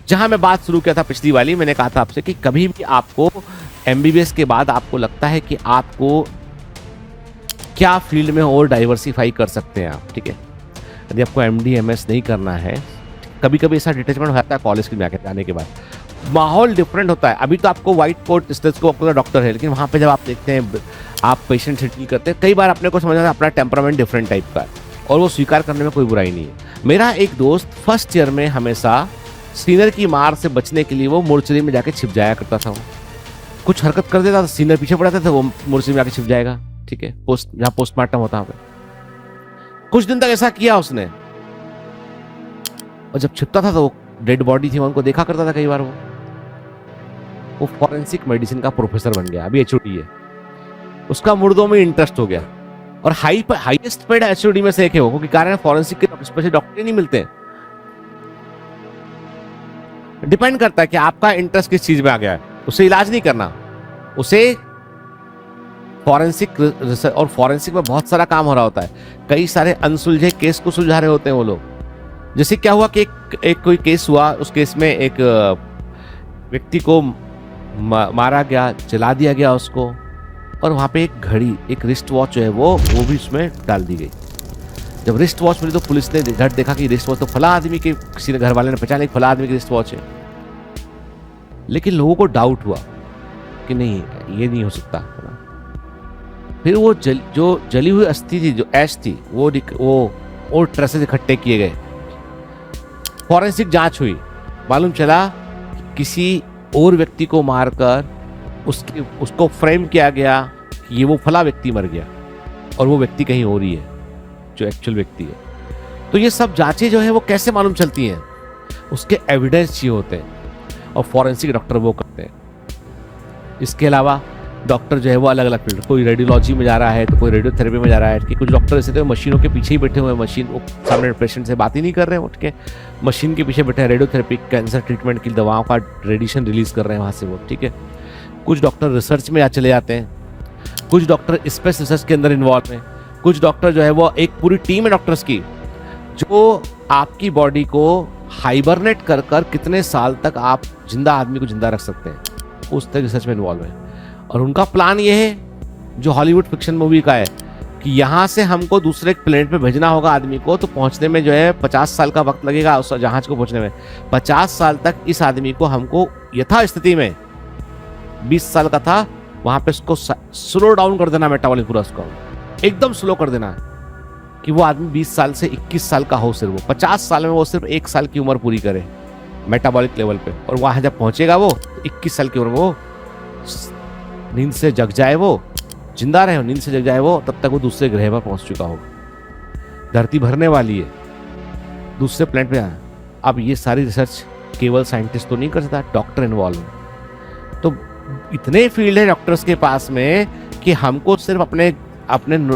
जहां मैं बात शुरू किया था पिछली वाली, मैंने कहा था आपसे कि कभी भी आपको एमबीबीएस के बाद आपको लगता है कि आपको क्या फील्ड में और डाइवर्सिफाई कर सकते हैं आप, ठीक है। यदि आपको एमडी एमएस नहीं करना है, कभी कभी ऐसा डिटैचमेंट हो जाता है कॉलेज के जाने के बाद, माहौल डिफरेंट होता है। अभी तो आपको व्हाइट कोट स्टेथोस्कोप का डॉक्टर है, लेकिन वहाँ पे जब आप देखते हैं, आप पेशेंट से डील करते हैं, कई बार अपने को समझ आता है अपना टेम्परामेंट डिफरेंट टाइप का है, और वो स्वीकार करने में कोई बुराई नहीं है। मेरा एक दोस्त फर्स्ट ईयर में हमेशा सीनियर की मार से बचने के लिए वो मोर्चरी में जाके छिप जाया करता था। वो कुछ हरकत कर देता था, सीनियर पीछे पड़ा था, वो मोर्चरी में जाके छिप जाएगा, ठीक है, जहाँ पोस्टमार्टम होता है। कुछ दिन तक ऐसा किया उसने, और जब छिपता था तो वो डेड बॉडी थी, उनको देखा करता था कई बार। वो फॉरेंसिक मेडिसिन का प्रोफेसर बन गया, अभी एचओडी है। उसका मुर्दों में इंटरेस्ट हो गया, और हाईएस्ट पेड एचओडी में से एक है वो, क्योंकि कारण फॉरेंसिक के स्पेशल डॉक्टर ही नहीं मिलते। डिपेंड करता है कि आपका इंटरेस्ट किस चीज में आ गया है। उसे इलाज नहीं करना, उसे फॉरेंसिक रिसर्च, और फॉरेंसिक में बहुत सारा काम हो रहा होता है। कई सारे अनसुलझे केस को सुलझा रहे होते हैं वो लोग। जैसे क्या हुआ कि एक कोई केस हुआ, उस केस में एक व्यक्ति को मारा गया, जला दिया गया उसको, और वहाँ पे एक घड़ी, एक रिस्ट वॉच जो है वो भी उसमें डाल दी गई। जब रिस्ट वॉच मिली तो पुलिस ने झट देखा कि रिस्ट वॉच तो फला आदमी के, किसी ने घर वाले ने पहचाना फला आदमी की रिस्ट वॉच है। लेकिन लोगों को डाउट हुआ कि नहीं, ये नहीं हो सकता। फिर वो जो जली हुई अस्थि थी, जो ऐश थी, वो और ट्रेसेस इकट्ठे किए गए, फॉरेंसिक जांच हुई, मालूम चला किसी और व्यक्ति को मारकर उसको फ्रेम किया गया कि ये वो फला व्यक्ति मर गया, और वो व्यक्ति कहीं और ही है जो एक्चुअल व्यक्ति है। तो ये सब जांचें जो है वो कैसे मालूम चलती हैं? उसके एविडेंस चाहिए होते हैं, और फॉरेंसिक डॉक्टर वो करते हैं। इसके अलावा डॉक्टर जो है वो अलग अलग फील्ड, कोई रेडियोलॉजी में जा रहा है तो कोई रेडियोथेरेपी में जा रहा है, कि कुछ डॉक्टर ऐसे थे मशीनों के पीछे ही बैठे हुए हैं, मशीन सामने पेशेंट से बात ही नहीं कर रहे हैं, उठ के मशीन के पीछे बैठे हैं, रेडियोथेरेपी कैंसर ट्रीटमेंट की दवाओं का रेडिएशन रिलीज कर रहे हैं वहाँ से वो, ठीक है। कुछ डॉक्टर रिसर्च में चले जाते हैं, कुछ डॉक्टर स्पेस रिसर्च के अंदर इन्वॉल्व हैं, कुछ डॉक्टर जो है वो एक पूरी टीम है डॉक्टर्स की जो आपकी बॉडी को हाइबरनेट कर कितने साल तक आप जिंदा आदमी को जिंदा रख सकते हैं, उस तक रिसर्च में इन्वॉल्व है। और उनका प्लान ये है जो हॉलीवुड फिक्शन मूवी का है कि यहाँ से हमको दूसरे प्लेनेट पे भेजना होगा आदमी को, तो पहुँचने में जो है 50 साल का वक्त लगेगा उस जहाज को पहुँचने में। 50 साल तक इस आदमी को हमको यथा स्थिति में 20 साल का था वहाँ पे उसको स्लो डाउन कर देना, मेटाबॉलिक पूरा उसको एकदम स्लो कर देना कि वो आदमी 20 साल से 21 साल का हो, सिर्फ वो 50 साल में वो सिर्फ 1 साल की उम्र पूरी करे मेटाबॉलिक लेवल पे, और वहाँ जब पहुँचेगा वो 21 साल की उम्र में वो नींद से जग जाए, वो जिंदा रहे, नींद से जग जाए वो, तब तक वो दूसरे ग्रह पर पहुंच चुका होगा। धरती भरने वाली है, दूसरे प्लैनेट पे। अब ये सारी रिसर्च केवल साइंटिस्ट तो नहीं कर सकता, डॉक्टर इन्वॉल्व है। तो इतने फील्ड है डॉक्टर्स के पास में कि हमको सिर्फ अपने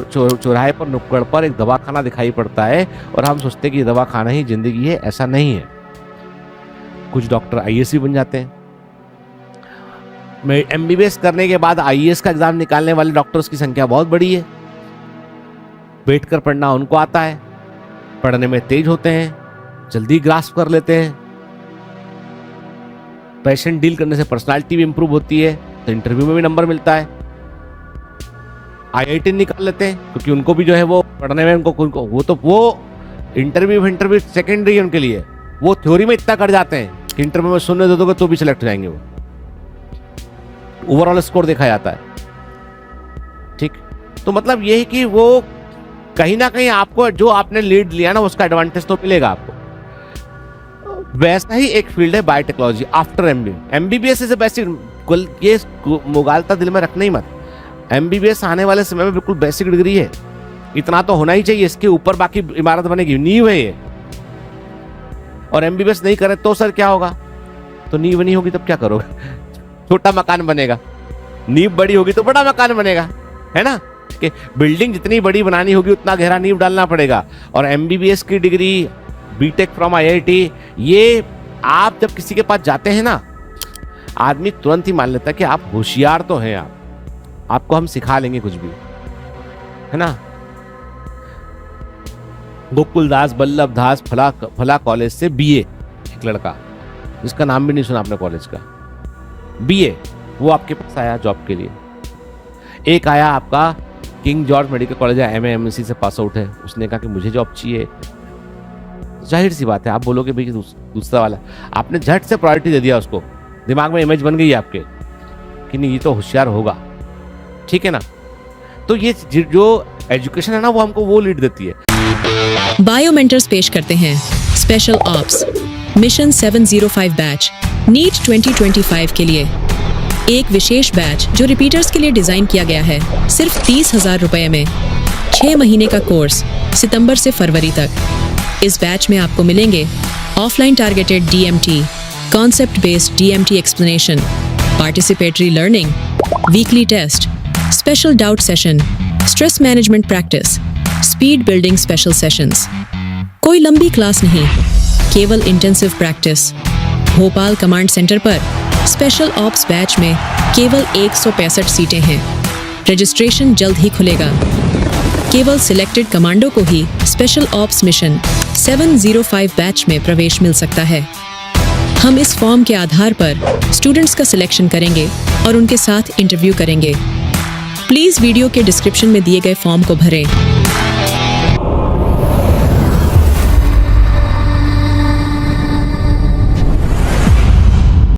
चौराहे पर, नुक्कड़ पर एक दवाखाना दिखाई पड़ता है, और हम सोचते हैं कि दवाखाना ही जिंदगी है। ऐसा नहीं है। कुछ डॉक्टर आईएएस भी बन जाते हैं। एमबीबीएस करने के बाद आईएएस का एग्जाम निकालने वाले डॉक्टर्स की संख्या बहुत बड़ी है। बैठकर पढ़ना उनको आता है, पढ़ने में तेज होते हैं, जल्दी ग्रास्प कर लेते हैं, पेशेंट डील करने से पर्सनालिटी भी इंप्रूव होती है, तो इंटरव्यू में भी नंबर मिलता है। आईआईटी निकाल लेते हैं क्योंकि उनको भी जो है वो पढ़ने में उनको वो इंटरव्यू सेकेंडरी है उनके लिए। वो थ्योरी में इतना कर जाते हैं कि इंटरव्यू में सुनने दे दोगे तो भी सिलेक्ट हो जाएंगे। वो ओवरऑल स्कोर देखा जाता है, ठीक। तो मतलब ये है कि वो कहीं ना कहीं आपको जो आपने लीड लिया ना उसका एडवांटेज तो मिलेगा आपको। वैसा ही एक फील्ड है biotechnology after MBBS is basic. ये मुगालता दिल में रखना ही मत। एमबीबीएस आने वाले समय में बिल्कुल बेसिक डिग्री है, इतना तो होना ही चाहिए। इसके ऊपर बाकी इमारत बनेगी, नींव है ये। और एमबीबीएस नहीं करे तो सर क्या होगा? तो नींव नहीं होगी तब क्या करोगे? छोटा मकान बनेगा। नींव बड़ी होगी तो बड़ा मकान बनेगा, है ना। कि बिल्डिंग जितनी बड़ी बनानी होगी उतना गहरा नींव डालना पड़ेगा। और एमबीबीएस की डिग्री, बीटेक फ्रॉम आईआईटी, ये आप जब किसी के पास जाते हैं ना, आदमी तुरंत ही मान लेता है कि आप होशियार तो हैं, आपको हम सिखा लेंगे कुछ भी, है ना। गोकुल दास, बल्लभ दास फला कॉलेज से बीए एक लड़का, जिसका नाम भी नहीं सुना आपने कॉलेज का, BA, वो आपके पास आया जॉब के लिए। एक आया आपका किंग जॉर्ज मेडिकल कॉलेज है, MA MSc से पास आउट है, उसने कहा कि मुझे जॉब चाहिए। जाहिर सी बात है आप बोलोगे भाई दूसरा वाला, आपने झट से प्रायोरिटी दे दिया उसको, दिमाग में इमेज बन गई आपके कि नहीं ये तो होशियार होगा, ठीक है ना। तो ये जो एजुकेशन है ना वो हमको वो लीड देती है। बायो मेंटर्स पेश करते हैं special ops mission 705 batch NEET 2025 के लिए एक विशेष बैच जो रिपीटर्स के लिए डिजाइन किया गया है, सिर्फ 30,000 रुपए में 6 महीने का कोर्स सितंबर से फरवरी तक। इस बैच में आपको मिलेंगे offline targeted DMT, concept based DMT explanation, participatory learning, weekly test, special doubt session, stress management practice, speed building special sessions. कोई लंबी क्लास नहीं, केवल intensive practice. Bhopal command centre पर स्पेशल ऑप्स बैच में केवल 165 सीटें हैं। रजिस्ट्रेशन जल्द ही खुलेगा। केवल सिलेक्टेड कमांडो को ही स्पेशल ऑप्स मिशन 705 बैच में प्रवेश मिल सकता है। हम इस फॉर्म के आधार पर स्टूडेंट्स का सिलेक्शन करेंगे और उनके साथ इंटरव्यू करेंगे। प्लीज वीडियो के डिस्क्रिप्शन में दिए गए फॉर्म को भरें।